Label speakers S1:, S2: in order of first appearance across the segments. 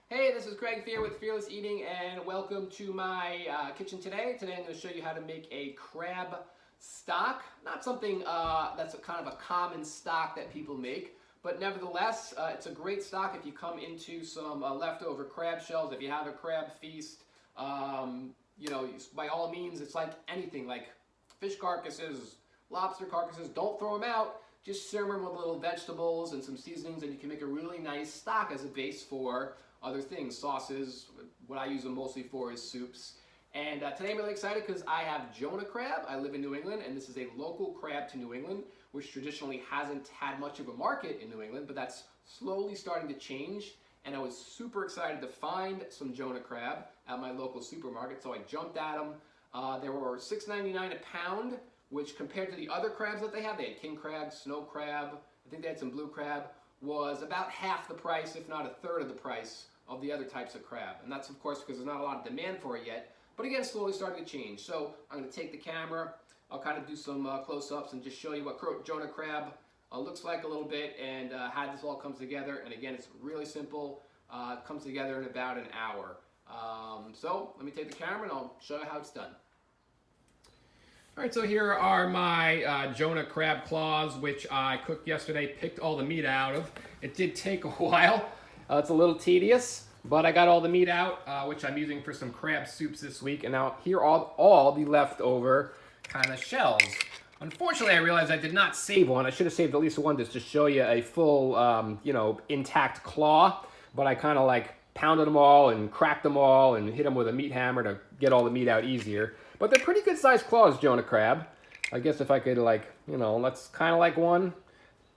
S1: Hey, this is Greg Fear with Fearless Eating, and welcome to my kitchen today. Today I'm going to show you how to make a crab stock. Not something that's kind of a common stock that people make, but nevertheless, it's a great stock if you come into some leftover crab shells. If you have a crab feast, by all means, it's like anything, like fish carcasses, lobster carcasses. Don't throw them out. Just simmer them with little vegetables and some seasonings, and you can make a really nice stock as a base for other things, sauces. What I use them mostly for is soups. And today I'm really excited because I have Jonah crab. I live in New England, and this is a local crab to New England, which traditionally hasn't had much of a market in New England, but that's slowly starting to change. And I was super excited to find some Jonah crab at my local supermarket, so I jumped at them. They were $6.99 a pound, which compared to the other crabs that they had king crab, snow crab, I think they had some blue crab, was about half the price, if not a third of the price of the other types of crab. And that's of course because there's not a lot of demand for it yet, but again, slowly starting to change. So I'm going to take the camera, I'll kind of do some close-ups and just show you what Jonah crab looks like a little bit and how this all comes together. And again, it's really simple. It comes together in about an hour. So let me take the camera and I'll show you how it's done. All right, so here are my Jonah crab claws, which I cooked yesterday, picked all the meat out of. It did take a while. It's a little tedious, but I got all the meat out, which I'm using for some crab soups this week. And now here are all the leftover kind of shells. Unfortunately, I realized I did not save one. I should have saved at least one just to show you a full, intact claw. But I kind of like pounded them all and cracked them all and hit them with a meat hammer to get all the meat out easier. But they're pretty good sized claws, Jonah crab. I guess if I could that's kind of like one.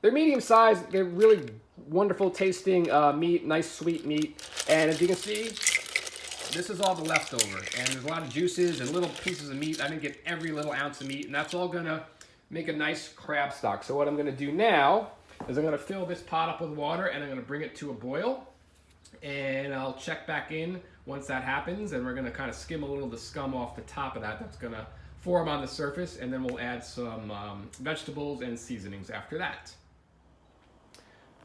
S1: They're medium sized. They're really wonderful tasting meat, nice sweet meat. And as you can see, this is all the leftover. And there's a lot of juices and little pieces of meat. I didn't get every little ounce of meat, and that's all gonna make a nice crab stock. So what I'm gonna do now is I'm gonna fill this pot up with water and I'm gonna bring it to a boil. And I'll check back in once that happens, and we're going to kind of skim a little of the scum off the top of that. That's going to form on the surface, and then we'll add some vegetables and seasonings after that.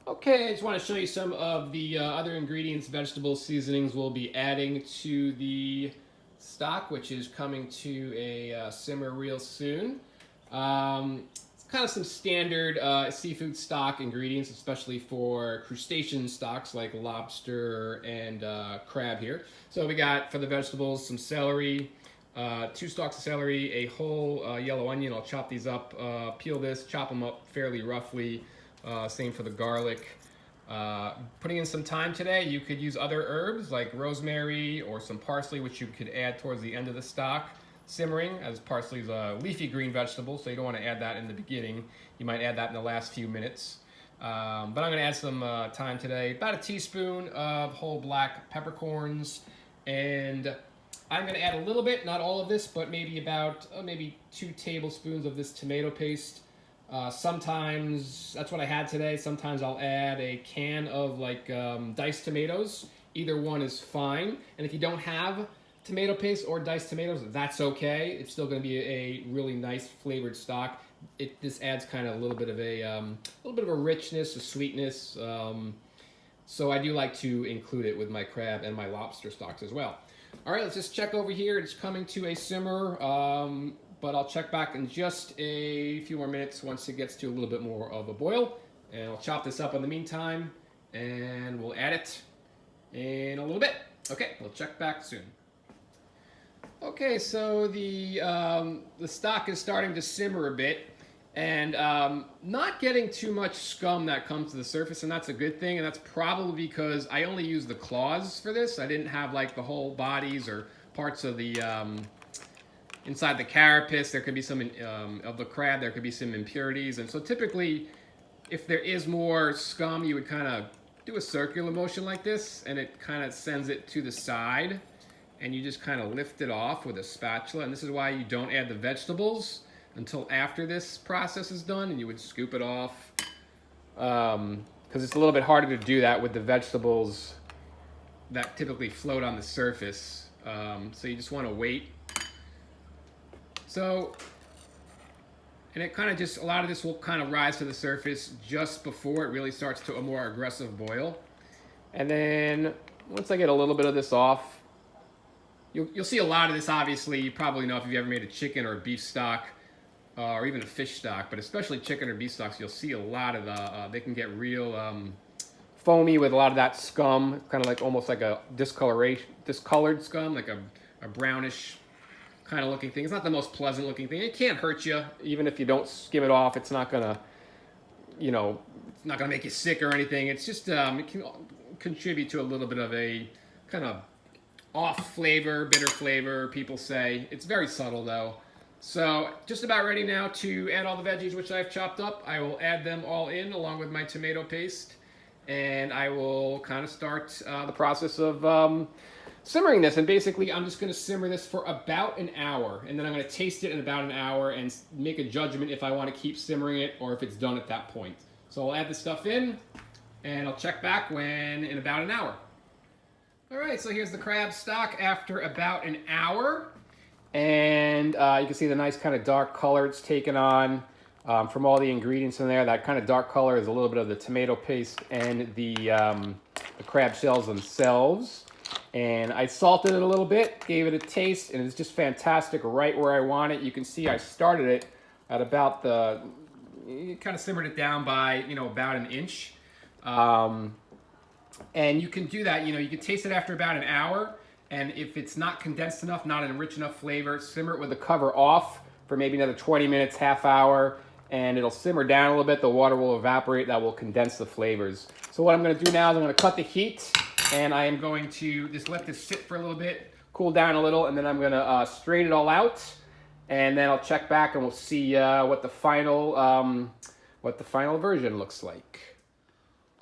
S1: Okay, I just want to show you some of the other ingredients, vegetables, seasonings we'll be adding to the stock, which is coming to a simmer real soon. Kind of some standard seafood stock ingredients, especially for crustacean stocks like lobster and crab here. So we got, for the vegetables, some celery, 2 stalks of celery, a whole yellow onion. I'll chop these up, peel this, chop them up fairly roughly. Same for the garlic. Putting in some thyme today. You could use other herbs like rosemary or some parsley, which you could add towards the end of the stock. Simmering, as parsley is a leafy green vegetable, so you don't want to add that in the beginning. You might add that in the last few minutes. But I'm going to add some thyme today. About a teaspoon of whole black peppercorns. And I'm going to add a little bit, not all of this, but maybe about 2 tablespoons of this tomato paste. Sometimes, that's what I had today. Sometimes I'll add a can of diced tomatoes. Either one is fine. And if you don't have tomato paste or diced tomatoes, that's okay. It's still going to be a really nice flavored stock. This adds kind of a little bit of a richness, a sweetness. So I do like to include it with my crab and my lobster stocks as well. All right, let's just check over here. It's coming to a simmer, but I'll check back in just a few more minutes once it gets to a little bit more of a boil. And I'll chop this up in the meantime, and we'll add it in a little bit. Okay, we'll check back soon. Okay, so the stock is starting to simmer a bit, and not getting too much scum that comes to the surface, and that's a good thing. And that's probably because I only used the claws for this. I didn't have the whole bodies or parts of the inside the carapace. There could be some of the crab. There could be some impurities, and so typically, if there is more scum, you would kind of do a circular motion like this, and it kind of sends it to the side. And you just kind of lift it off with a spatula. And this is why you don't add the vegetables until after this process is done. And you would scoop it off. Because it's a little bit harder to do that with the vegetables that typically float on the surface. So you just want to wait. So, and it kind of just, a lot of this will kind of rise to the surface just before it really starts to a more aggressive boil. And then once I get a little bit of this off, you'll see a lot of this, obviously. You probably know if you've ever made a chicken or a beef stock, or even a fish stock, but especially chicken or beef stocks, you'll see a lot of the, they can get real foamy with a lot of that scum, kind of like almost like a discolored scum, like a brownish kind of looking thing. It's not the most pleasant looking thing. It can't hurt you, even if you don't skim it off. It's not gonna, you know, it's not gonna make you sick or anything. It's just, it can contribute to a little bit of a kind of off flavor, bitter flavor, people say. It's very subtle though. So just about ready now to add all the veggies which I've chopped up. I will add them all in along with my tomato paste, and I will kind of start the process of simmering this. And basically I'm just going to simmer this for about an hour, and then I'm going to taste it in about an hour and make a judgment if I want to keep simmering it or if it's done at that point. So I'll add the stuff in and I'll check back in about an hour. All right, so here's the crab stock after about an hour. And you can see the nice kind of dark color it's taken on from all the ingredients in there. That kind of dark color is a little bit of the tomato paste and the crab shells themselves. And I salted it a little bit, gave it a taste, and it's just fantastic right where I want it. You can see I started it at about kind of simmered it down by, about an inch. And you can do that, you can taste it after about an hour. And if it's not condensed enough, not in rich enough flavor, simmer it with the cover off for maybe another 20 minutes, half hour, and it'll simmer down a little bit. The water will evaporate. That will condense the flavors. So what I'm going to do now is I'm going to cut the heat, and I am going to just let this sit for a little bit, cool down a little, and then I'm going to strain it all out, and then I'll check back and we'll see what the final version looks like.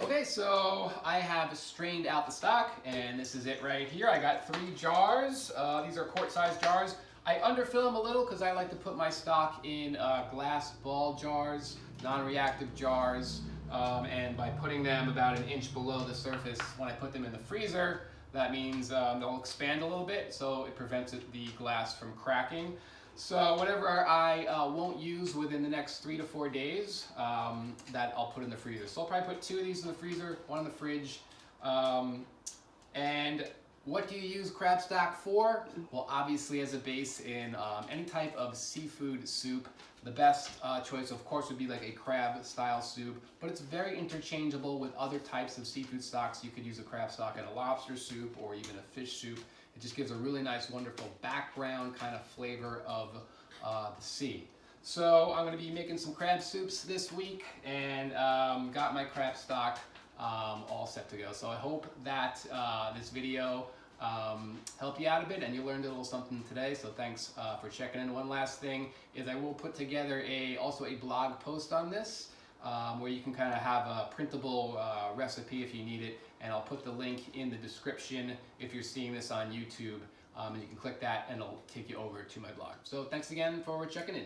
S1: Okay, so I have strained out the stock, and this is it right here. I got 3 jars. These are quart-sized jars. I underfill them a little because I like to put my stock in glass ball jars, non-reactive jars, and by putting them about an inch below the surface, when I put them in the freezer, that means they'll expand a little bit, so it prevents the glass from cracking. So whatever I won't use within the next 3 to 4 days, that I'll put in the freezer. So I'll probably put 2 of these in the freezer, 1 in the fridge. And what do you use crab stock for? Well, obviously as a base in any type of seafood soup. The best choice, of course, would be like a crab style soup, but it's very interchangeable with other types of seafood stocks. You could use a crab stock in a lobster soup or even a fish soup. It just gives a really nice, wonderful background kind of flavor of the sea. So I'm going to be making some crab soups this week, and got my crab stock all set to go. So I hope that this video helped you out a bit and you learned a little something today. So thanks for checking in. One last thing is I will put together also a blog post on this, where you can kind of have a printable recipe if you need it, and I'll put the link in the description if you're seeing this on YouTube, and you can click that and it'll take you over to my blog. So thanks again for checking in.